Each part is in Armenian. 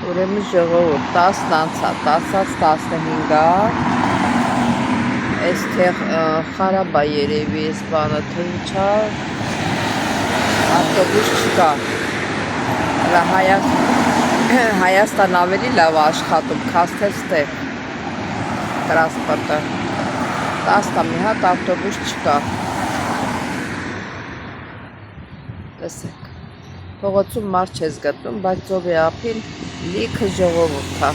Ուրեմն ժողովուրդ 10-ն անցա, 10-ից 15-ա, այստեղ խարաբա երևի էս բանը թնչա, ավտոբուս չկա, Հայաստան ավելի լավ աշխատում, քասթել ստեղ տրանսպորտը, 10 մի հատ ավտոբուս չկա, տեսեք, փողոցում մարդ չես գտնում, բայց ծովի ափին լիքը ժողովուրդ է,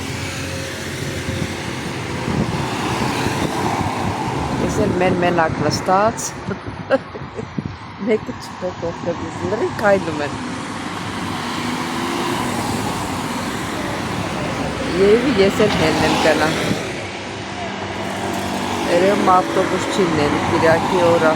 ես էլ մենակ նստած, մեկը չտեք օգտոբուս, լրիվ քայլում են, Եվի ես էլ հենն եմ գնա, երևում ավտոբուս չի լինելու կիրակի օրա,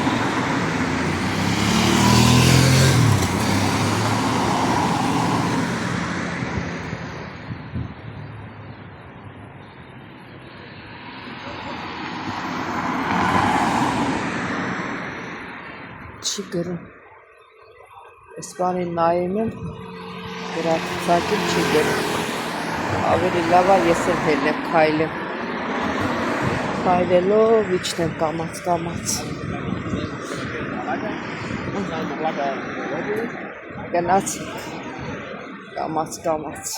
չի գրում, այս բանին նայում եմ, գրացուցակին չի գրում, ավելի լավ է ես էլ հեն եմ քայլեմ, քայլելով իջնեմ կամաց, գնացինք, կամաց,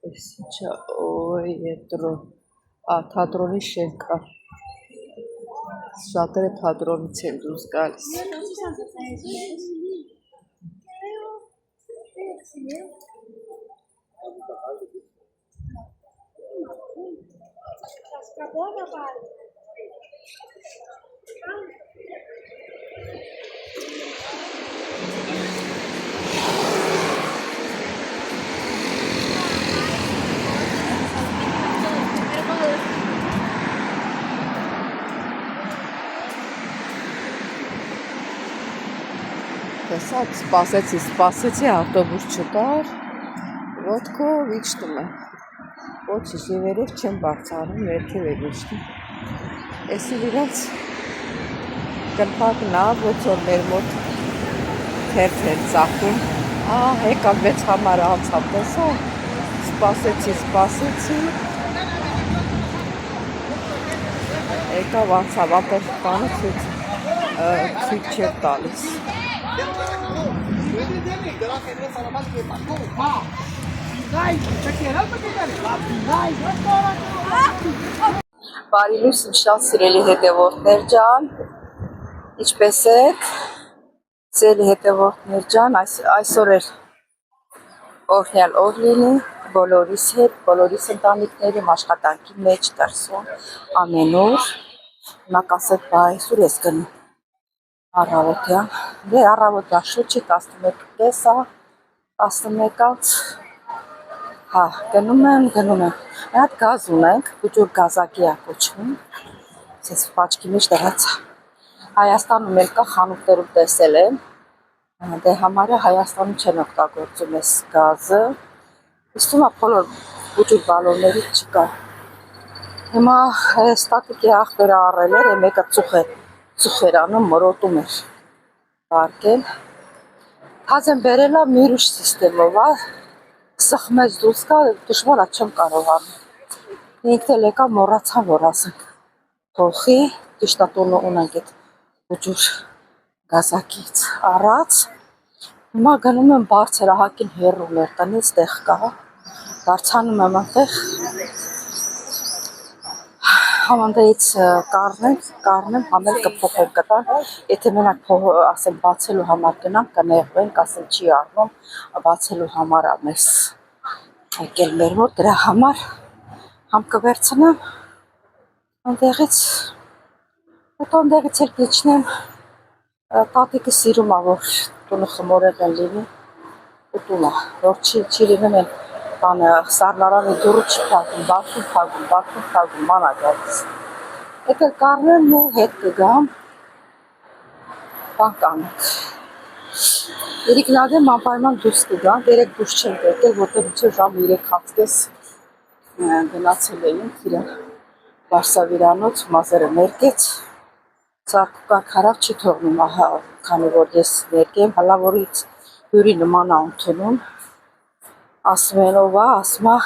Ես ինչա, ոյ ետրո, թատրոնի շենք կա, շատերը թատրոնից են դուրս գալիս, տեսակ սպասեցի, ավտոբուս չկար, ոտքով իջնում եմ, ոչինչ վերև չեմ բարձրանում, ներքև եմ իջնում, ես էլ իրանց կրպակն ա, ոնց որ մեր մոտ թերթ են ծախում, եկավ 6 համարը անցավ, տեսակ, սպասեցի, եկավ անցավ, ապեր բանը ցույց չէր տալիս, Բարի լույս իմ շատ սիրելի հետևորդներ ջան, ինչպես եք, սիրելի հետևորդներ ջան, այսօր էլ օրհնյալ օր լինի, բոլորիս հետ, բոլորիս ընտանիքներում, աշխատանքի մեջ, դրսում, ամենուր, նա կասեք, բա այսօր ես գնում, առավոտյան, դե առավոտյան շուրջի 11:30, 11-ից, գնում եմ, մի հատ գազ ունենք, բուջուր գազակի է կոչվում, ես պաչքի մեջ դրած, Հայաստանում էլ կա խանութներում տեսել եմ, դե համարյա Հայաստանում չեն օգտագործում այս գազը, իստում է բոլոր բուջուր բալոններից չկա, հիմա ստատիկի աղբերը առել էր, մեկը ծուխ էր անում, մրոտում էր վարկել, հազեն բերել է մի ուրիշ սիստեմով, սխմեց դուրս կա, դժվար է չեմ կարողանում, ինքն էլ եկա մոռացա, որ ասենք, թողի, ճիշտ է տունը ունենք այդ բուջուր գազակից առած, հիմա գնում եմ բարձրահակին հեռուներ, տնից տեղ կա, դարձանում եմ այնտեղ, համանդայից կառնեմ, համել կփոխեմ կտան, եթե մենակ ասեմ բացելու համար գնանք, կնեղվենք, ասեմ չի առնում, բացելու համար ամես եկել մեր մոտ, դրա համար համ կվերցնեմ, այնտեղից էլ կիջնեմ, տատիկը սիրում է, որ տունը խմորեղ են լինի, ու տունը, որ չի լինում են բանը սառնարանի դուռը չփակում, բացում, մանա գալիս։ Եկել կառնեմ ու հետ կգամ, բան կանենք։ Իրիկնադեմ անպայման դուրս կգան, երեք դուրս չեն եկել, որտեղ չէ ժամ 3:30 գնացել էինք իրար Բարսավիրանոց, մազերը ներկեց, ծարկուկա քարավ չի թողնում, ահա, քանի որ ես ներկեմ, հալավորից հյուրի նման ա ընդունում, ասում են ով ա, ասում ա,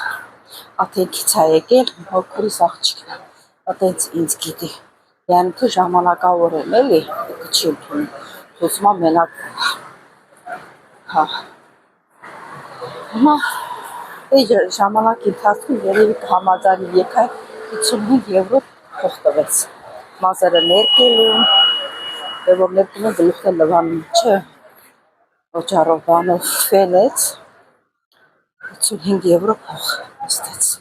աթենքից ա եկել, հոգորիս աղջիկն ա, ատենց ինձ գիտի, յանի թե ժամանակավոր են էլի, չի ընդունում, ուզում ա մենակ հա, հիմա ժամանակի ընթացքում երևի կհամաձայնի եկայ 55 եվրո փող տվեց, մազերը ներկելուն, որ ներկելուն գլուխը լվանում չէ, օջարով բանով ֆենեց, 55 եվրո փող ստեց։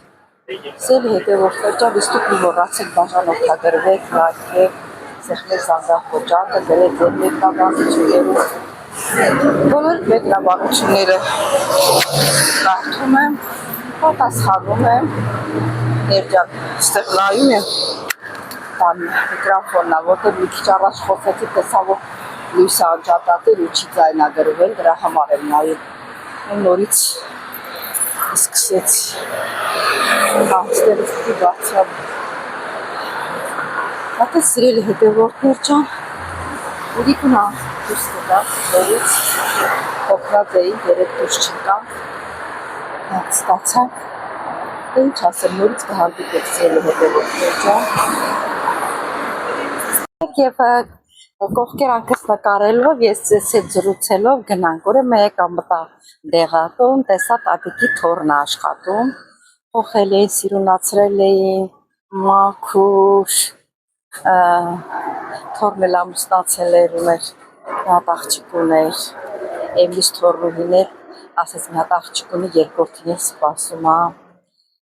Սելի հետևորդներ ճավ իստուք մի մոռացեք բաժան օգտագրվեք, լայքեք, սեղմեք զանգակ կոճակը, դրեք ձեր մեկնաբանություններում, բոլոր մեկնաբանությունները կարդում եմ, պատասխանում եմ, երջան ստեղ նայում եմ, բան միկրոֆոնն ա, որտեղ մի քիչ առաջ խոսեցի, տեսա որ լույսը անջատատիր ու չի ձայնագրվել, դրա համար եմ նայում, նորից սկսեցի, ստերից պիտի բարձրամ, հատես սիրելի հետևորդներ ջան, իրիկնա դուրս կգան, նորից հոգնած էին, երեք դուրս չկան, ստացանք, ինչ ասեմ, նորից կհանդիպեք սիրելի հետևորդներ ջան, և կողքերանքս նկարելով, ես ձեզ հետ զրուցելով գնանք, ուրեմն եկա մտա դեղատուն, տեսա տատիկի թոռն աշխատում, խոխել էին, սիրունացրել էին, մաքուր, թոռն էլ ամուսնացել էր, ուներ մի հատ աղջիկ ուներ, էմիս թոռնուհին էր, ասեց մի հատ աղջիկ ունի, երկրորդին էլ սպասում ա,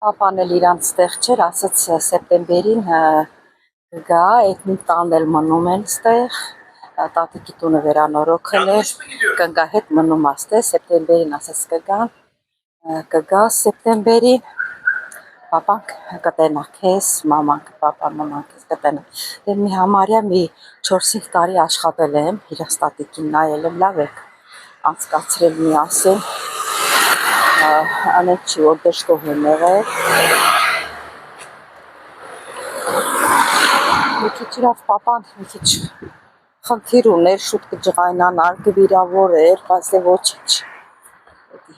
պապան էլ իրանց տեղ չէր, ասեց սեպտեմբերին գա, այդ նույն տանն էլ մնում են ստեղ, տատիկի տունը վերանորոգել էր, կնկա հետ մնում աստե, սեպտեմբերին ասես կգա սեպտեմբերին, պապան կտենա քեզ, մաման, պապան, մաման քեզ կտենա, դե մի համարյա մի 4-5 տարի աշխատել եմ, իրաց տատիկին նայել եմ, լավ եք, անցկացրել միասին, անենք չի, որ դժկով եմ եղել, մի քիչ իրավ պապան, մի քիչ խնդիր ուներ, շուտ կջղայնանար, կվիրավոր էր, բայց դե ոչինչ,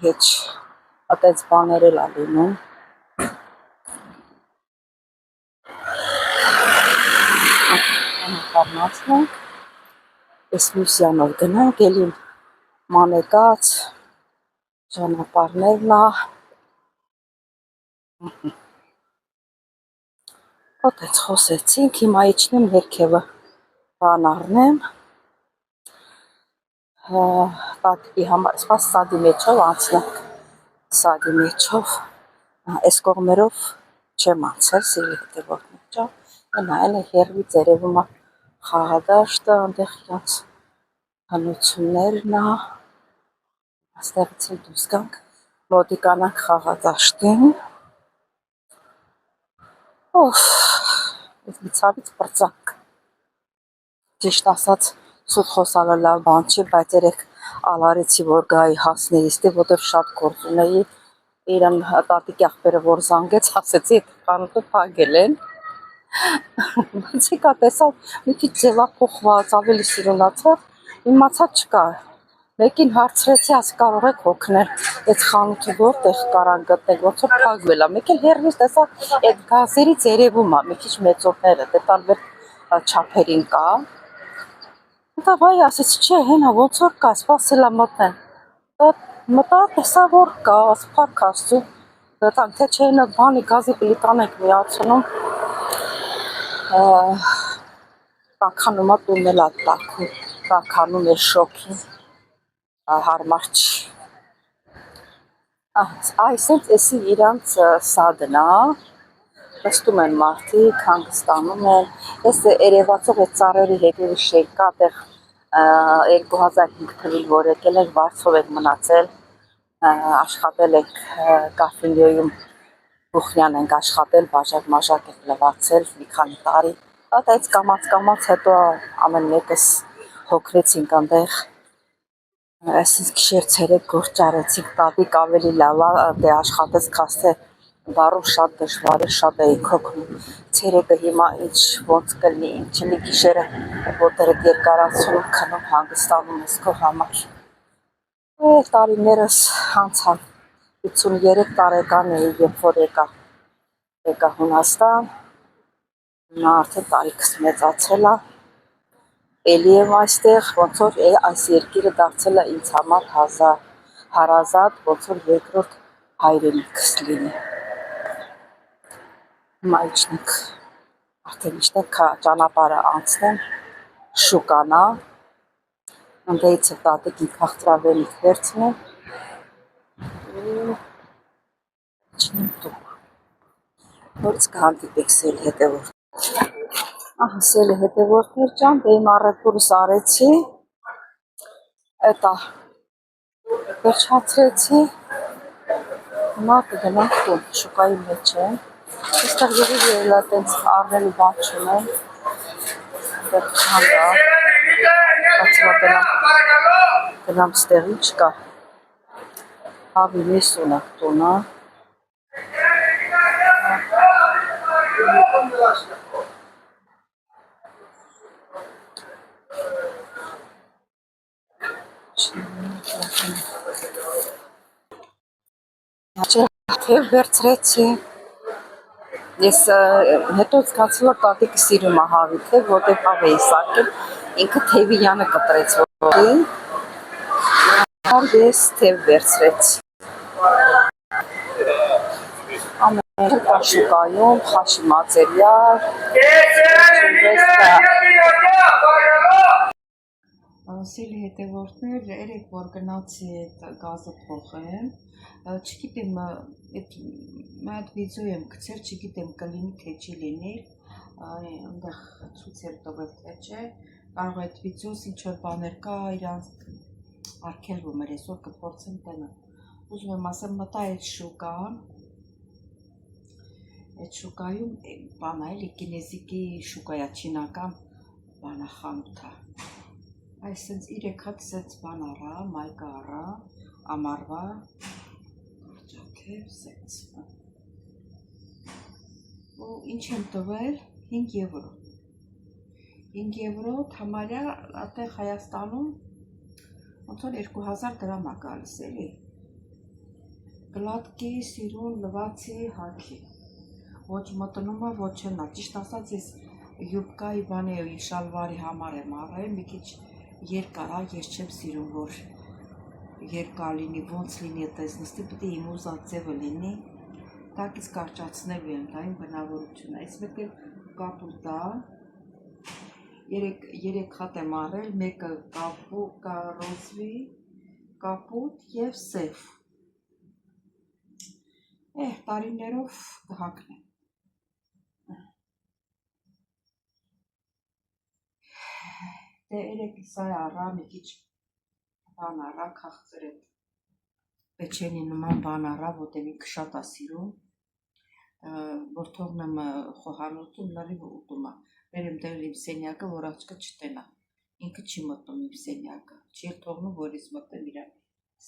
հետ ատենց բաներ էլ ա լինում, անհարնացնենք, ես մյուսյանով գնանք, ելին մանեկած, ճանապարհներն ա, ոտեց խոսեցինք, հիմա իջնեմ ներքևը բան առնեմ, տատիկի համար, սպաս սադի մեջով անցնենք, սադի մեջով, այս կողմերով չեմ անցել, սիրելի հետևորդներ ջան, նայել եք հեռվից երևում ա խաղադաշտը, այնտեղ իրանց հնություններն ա, աստեղից էլ դուրս գանք, մոտիկանանք խաղադաշտին, ես մի ցավից պրծանք, ճիշտ ասած սուտ խոսալը լավ բան չի, բայց երեք ալարեցի, որ գայի հասնեիստի, որտև շատ գործ ունեի, իրան տատիկի աղբերը որ զանգեց, ասեցի, խանութը փակել են, բայց եկա տեսա մի քիչ ձևափոխված, ավելի սիրունացավ, իմացա չկա, մեկին հարցրեցի, ասի կարող եք օգնել, այդ խանութը որտեղ կարան գտնեք, ոնց որ փակվել ա, մեկ էլ հեռվից տեսա, այդ գազերից երևում ա, մի քիչ մեծորները, դե տարբեր չափերին կա, դա վայ ասեցի, չէ, հենա ոնց որ կա, սպասել ա մտնեն, մտա տեսա որ կա, փառք Աստծո, դրանք թե չէ հենա բանի գազի պլիտան ենք միացնում, տաքանում ա տունն էլ ա տաքում, տաքանում է շոքին, հարմար չի, այսենց էսի իրանց սադն ա, նստում են մարդիկ, հանգստանում են, ես երևացող այդ ծառերի հետևի շենքա, տեղ 2005 թվին որ եկել ենք, Վարշավով ենք մնացել, աշխատել ենք կաֆեներիում, Բուխնյան ենք աշխատել, բաժակ-մաժակ ենք լվացել, մի քանի տարի, այդ կամաց հետո ամեն մեկս հոգնեցինք այնտեղ, Այսինքն գիշեր ցերեկ գործ արեցինք, տատիկ ավելի լավ է, դե աշխատեց, քասթե բարում շատ դժվար է, շատ էի քոքնում։ Ցերեկը հիմա ինչ ոնց կլինի, ինչ լինի գիշերը, ոտերը երկարացնում, քնում, հանգստանում ես քո համար։ Տարիներս անցան, 53 տարեկան էի, երբ որ եկա Հունաստան, հիմա արդեն տարիքս մեծացել է, էլի եմ այստեղ, ոնց որ այս երկիրը դարձել է ինձ համար հարազատ, ոնց որ երկրորդ հայրենիքս լինի։ Հիմա իջնենք, արդեն իջնենք ճանապարհը անցնեմ, շուկանա, ընդեից է տատիկի քաղցրավենիք վերցնեմ ու իջնեմ տուն, նորից կհանդիպեք սերի հետևորդ։ Ահա սերի հետևորդներ ջան, դե իմ առևտուրս արեցի, էտա վերջացրեցի, հիմա կգնանք տուն, շուկայի մեջ եմ, այստեղ եղի երելա տենց առնելու բան չունեմ, դեռ հանդա, գնամ ստեղ ինչ կա, հավի միս ունակ տունը, թև վերցրեցի, ես հետո զգացի, որ տատիկը սիրում է հավի թև, որտեղ հավ էի սարքել, ինքը թևի յանը կտրեց, որ ես թև վերցրեցի։ Ամեն կա շուկայում, խաշի մատերիալ, Սիրելի հետևորդներ, երեք որ գնացի այդ գազը փոխեմ, չգիտեմ, այդ վիդեո եմ գցել, չգիտեմ կլինի թե չի լինի, այնտեղ ցույց էր տվել թե չէ, կարող է այդ վիդեոս ինչ որ բաներ կա, իրանց արգելվում էր, այսօր կփորձեմ տենը։ Ուզում եմ ասեմ, մտա այդ շուկայում բան է, էլի կինեզիկի շուկայա, չինական բանախանութ է։ Այսինքն 3 հատ սենց բան առա, մայկա առա, ամառվա, ջաթև սենց։ Ու ինչ եմ տվել 5 եվրո։ 5 եվրո համարյա այդտեղ Հայաստանում ոնց որ 2000 դրամ է գալիս էլի։ Գլատկի, սիրուն, լվացի, հագի։ Ոչ մտնումը, ոչ չնա։ Ճիշտ ասած ես յուբկայի բանի շալվարի համար եմ առել, մի քիչ երկար է, ես չեմ սիրում, որ երկար լինի, ոնց լինի այդպես նստի, պետք է իմ ուզած ձևը լինի, տակից կարճացնելու եմ, դա իմ բնավորությունն է, այս մեկ էլ կապուտ է, 3 հատ եմ առել, մեկը ռոզվի, կապուտ և սև, տարիներով կհագնեմ։ Դե երեք սա առա, մի քիչ բան առա, քաղցր է, պեչենի նման բան առա, որտեղ ինքը շատ է սիրում, որ թողնեմ խոհանոցում լրիվ ուտում է, բերեմ դել իմ սենյակը, որ աղջկը չտենա, ինքը չի մտնում իմ սենյակը, չի թողնում, որ ես մտնեմ իր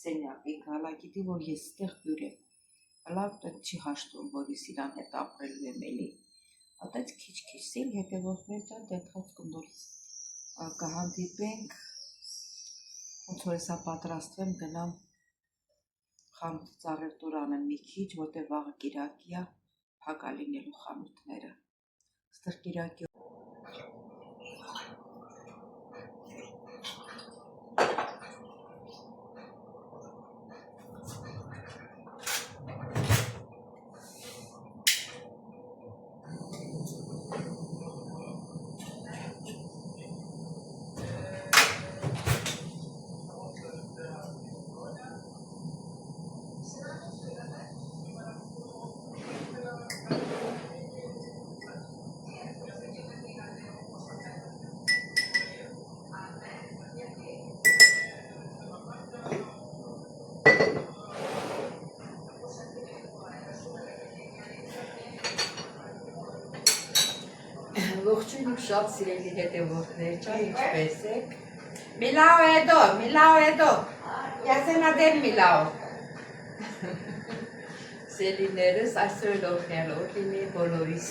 սենյակը, ինքը հալա գիտի, որ ես ստեղ բյուր եմ, հալա չի հաշտում, որ ես իրան հետ ապրելու եմ էլի, ատեց քիչ-քիչ սիլ հետևորդներ ջան, դեպքացքում նորից կհանդիպենք, ոնց որ հեսա պատրաստվեմ, գնամ խանութ առևտուր անեմ մի քիչ, որտեղ վաղը կիրակի է, փակ է լինելու խանութները, ստեղ կիրակի Ողջույն շատ սիրելի հետևորդներ ջան, ինչպես եք։ Միլաո էդո։ Ya sena del Milao. Սելիներս այսօր օգնելով լինի բոլորիս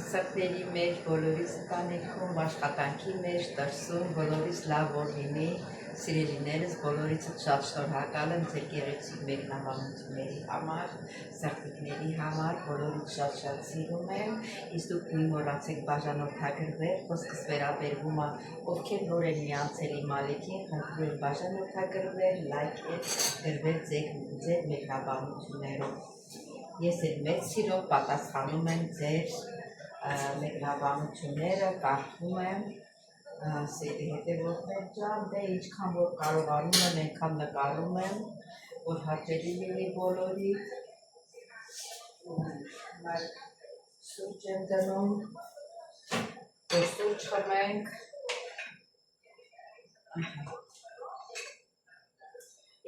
սրտերի մեջ, բոլորիս ընտանիքում, աշխատանքի մեջ, դրսում, բոլորիս լավ որ լինի, սիրելիներս, բոլորից շատ շնորհակալ եմ ձեր գեղեցիկ մեկնաբանությունների համար, սրտիկների համար, բոլորից շատ սիրում եմ, իսկ դուք մի մոռացեք բաժանորդագրվել, խոսքս վերաբերվում է ովքեր նոր են միացել իմ ալիքին, խնդրում եմ բաժանորդագրվել, լայքել, գրվել ձեր մեկնաբանություններով։ Ես էլ մեծ սիրով պատասխանում եմ ձեր մեկնաբանությունները, կարդում եմ, սերի հետևորդներ ջան, դե ինչքան որ կարողանում եմ, այնքան նկարում եմ, որ հաճելի լինի բոլորի, սուրճ եմ դնում, որ սուրճ խմենք,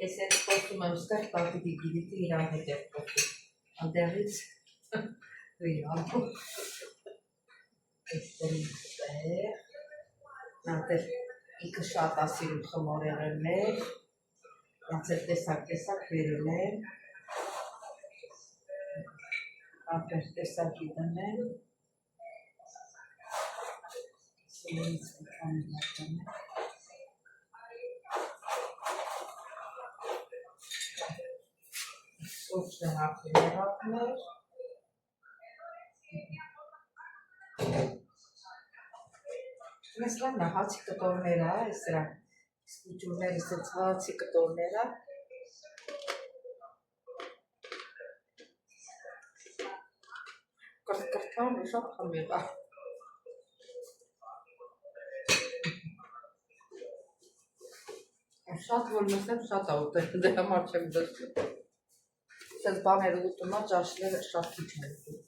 ես էլ խոսում եմ ստեղ տատիկի գիրիկը իրան հետ է խոսում, անդեղից վիրանում, այստեղ իստեղ, նատեր իքը շատ ասիրում խմորեղեններ, նացեր տեսակ վերել եմ, ապեր տեսակի դնեմ, սելերից վիքանի հատում եմ, սուրճը հապել հապներ, Ես լավն է, հացի կտորներ է, ես սրա սպուջուրները սենց հացի կտորներ է, կրթկրթան ու շատ խմիղ է, շատ որ մսեմ շատ է ուտել, դե համար չեմ դրսում, սենց բաներ ուտում է, ճաշները շատ քիչ են ուտում,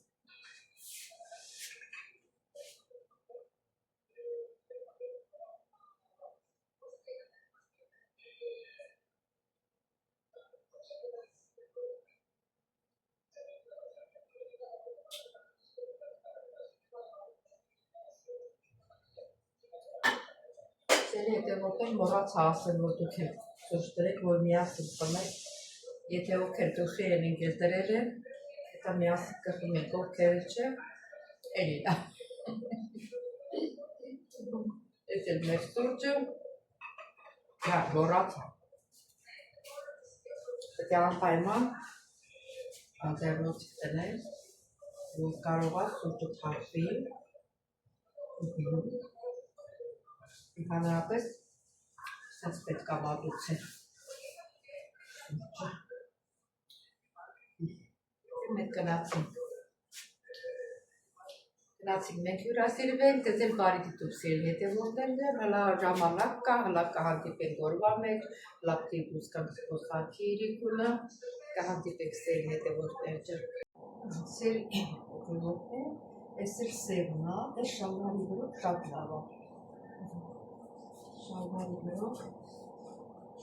Սերի հետևորդներ մոռացա ասել, որ դուք եք սուրճ դրեք, որ միասին խմեք, եթե ովքեր գլխի են ինգել դրել են, հետա միասին կխում եք, ովքեր չէ, էլի դա։ Ես էլ մեր սուրճը, հա, մոռացա։ Պետք է անպայման ալտերնատիվ դնել, որ կարող է սուրճը թափվի, Հանրապես սենց պետք է մատուցել սուրճը։ Մենք գնացինք մենք հյուրասիրվենք, դեզ էլ բարի դիտում սիրել հետևորդներ, հլա ժամանակ կա, հլա կհանդիպենք օրվա մեջ, հլա դուս կանք խոսանքի իրիկունը, կհանդիպենք սերի հետևորդներ ջր։ Սերի հետևորդներ, ես էլ սևն է, դե շալվարի վրով շատ լավ է։ Շալվարի վրով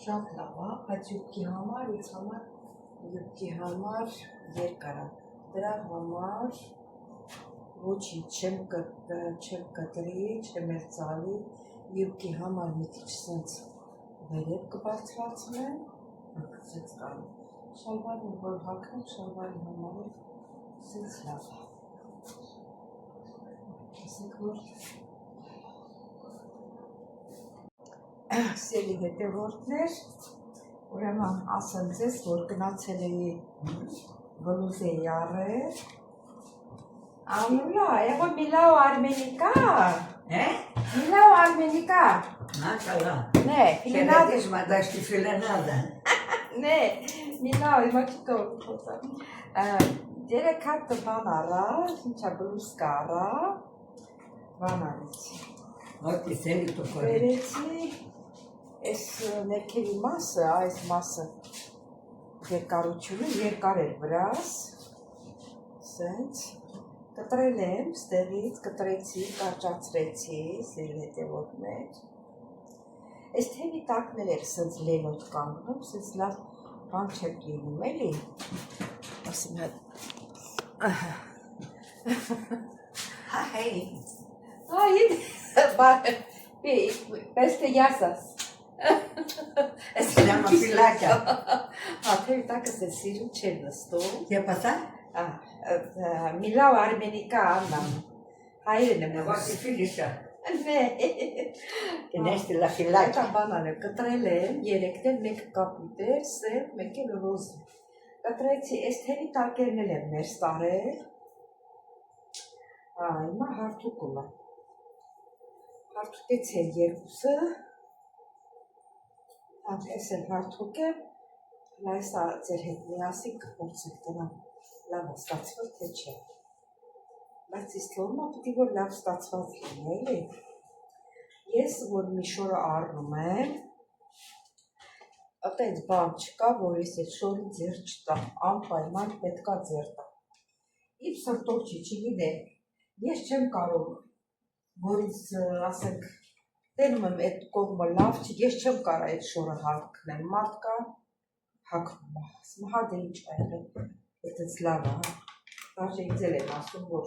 շատ լավ է, բայց յուբկի համար, ինձ համար յուբկի համար երկար է, դրա համար ոչինչ չեմ կտրի, չեմ էլ ծալի, յուբկի համար մի քիչ սենց վերև կբարձրացնեմ, սենց կարող, շալվարին որ հագնեմ, շալվարի համար սենց լավ է, ասենք որ Սերի հետևորդներ, ուրեմն ասեմ ձեզ, որ գնացել էի բլուզեի առել, Անուլա, եղո Միլao Armenica, Միլao Armenica, Ne, Feletes, ma dasti filenada. Ne, Միլao, հիմա չտոր, երեք հատ բան առա, ինչա բլուզկա առա, բան արեցի, Oti seli tu corri. վերեցի, Այս ներքևի մասը, այս մասը երկարությունը երկար էր վրաս, սենց, կտրել եմ, ստեղից կտրեցի, կարճացրեցի, սերի հետևորդներ, այս թևի տակն էր սենց լենոտ կանգնում, սենց լավ բան չեմ լինում, էլի, ասում Hey. Պես թե յասաս, Siamo fillaccia. Աթեյ տակս է սիրում չեր նստում։ Che passa? Միլավ արմենիկա աննամ։ Հայրն եմ Vostri figli sa. Né, Tenesti la այդ fillaccia. բանանը կտրել եմ, երեքն էլ մեկ կապույտ էր, սև, մեկ էլ ռոզ։ Կտրեցի, այս թերի տակերն էլ եմ ներս տարել։ Հիմա հարթուկում է։ Հարթուկեց են երկուսը։ Այս էլ հարթուկ է, լայսա ձեր հետ միասին կփորձեք դրան լավ ստացված թե չէ։ Բայց իս թվում է պիտի որ լավ ստացված լինի, էլի։ Ես որ մի շորը առնում եմ, այդպես բան չկա, որ ես այդ շորի ձեր չտամ, անպայման պետքա ձեր տամ։ Իմ սրտով չի, չգիտեմ, ես չեմ կարող, որ ինձ ասենք, տենում եմ այդ կողմը լավ չի, ես չեմ կարող այդ շորը հարկնել, մարդ կա, հակնում է, ասում հա դե ինչ այրել, այդպես լավ է, դաժե ինձ էլ եմ ասում, որ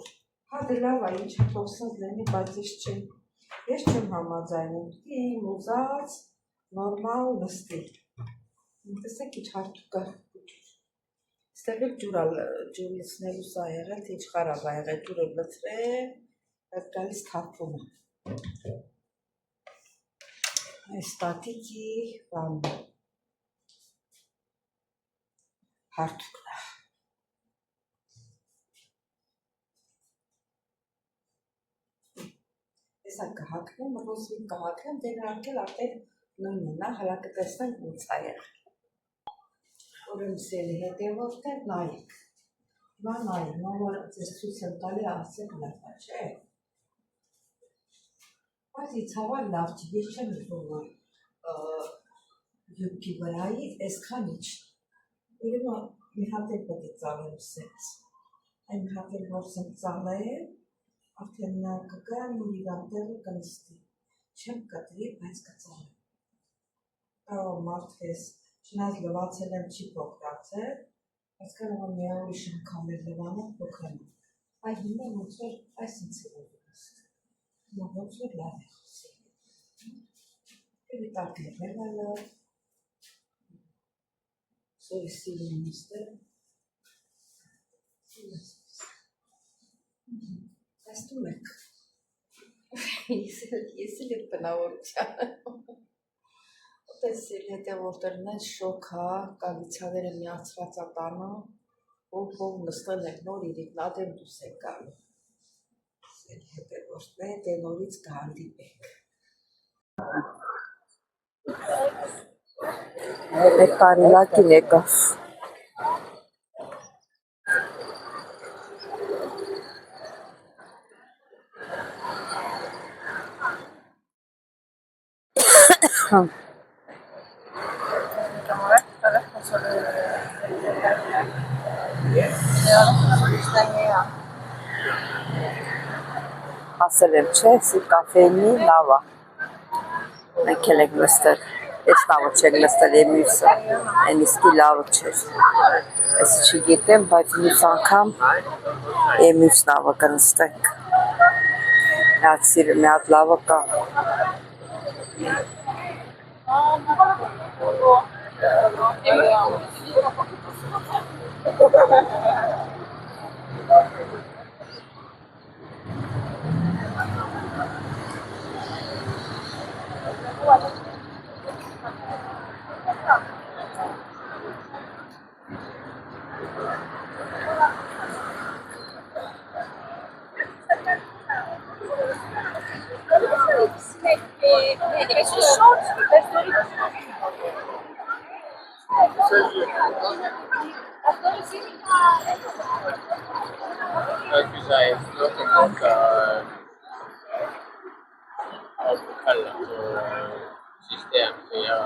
հա դե լավ է, ինչ հատոսած լինի, բայց ես չեմ համաձայնում, իմ ուզած, նորմալ նստի, տեսեք ինչ հարթուկ է, ստեղ էլ ջուր լցնելու սա եղել, թե ինչ խարավ է եղել, ջուրը լցրել, այդ գալիս թափվում է։ Այս տատիկի բան հարթուկն է։ Տեսա կհակնեմ, ռոզվին կհակնեմ, դե նրանք էլ արդեն նույնն է, նա հլա կտեսնենք ոնց է եղել։ Ուրեմն սելի հետևորդ է, նայեք։ Հիմա նայեք, որ ձեզ ցույց եմ տալի ասեք լավ է, չէ՞։ Բայց ինձ համար լավ չի, ես չեմ ուզում որ յուբքի վրայի այսքան ինչ։ Ուրեմն մի հատ էլ պետք է ծալեմ սենց։ Այն մի հատ էլ որ սենց ծալեմ, արդեն նա կգան ու իրան տեղը կնստի։ Չեմ կտրի, բայց կծալեմ։ Կարող մարդվես, չնայած լվացել եմ չի փոքրացել, բայց կարող եմ մի ուրիշ անգամ էլ լվանով փոքրանալ։ Այ հիմա ոնց որ այս ինձ է որ նստի։ Հիմա ոնց որ լավ է խոսել։ Էլի տակերն է լավ։ Սովի սիրում նստել։ Տեսնում եք։ Ես էլ եմ բնավորության։ Տեսել հետևորդերն են շոք հա, կալիցաները միացրած ատանը, ով նստել եք նոր իրիկնադեմ դուս եք գալու։ Հետևորդներ դե նորից կհանդիպեք։ Մեկ տարիլակին եկավ։ Ասել եմ չէ, սի կաֆեյնի լավ է։ Մենք էլ եք նստել, այս լավը չեք նստել, է մյուսը, են իսկի լավը չէր։ Ես չգիտեմ, բայց մյուս անգամ է մյուս լավը կնստենք։ Մի հատ լավը կա։ Güzel, yok sistem ya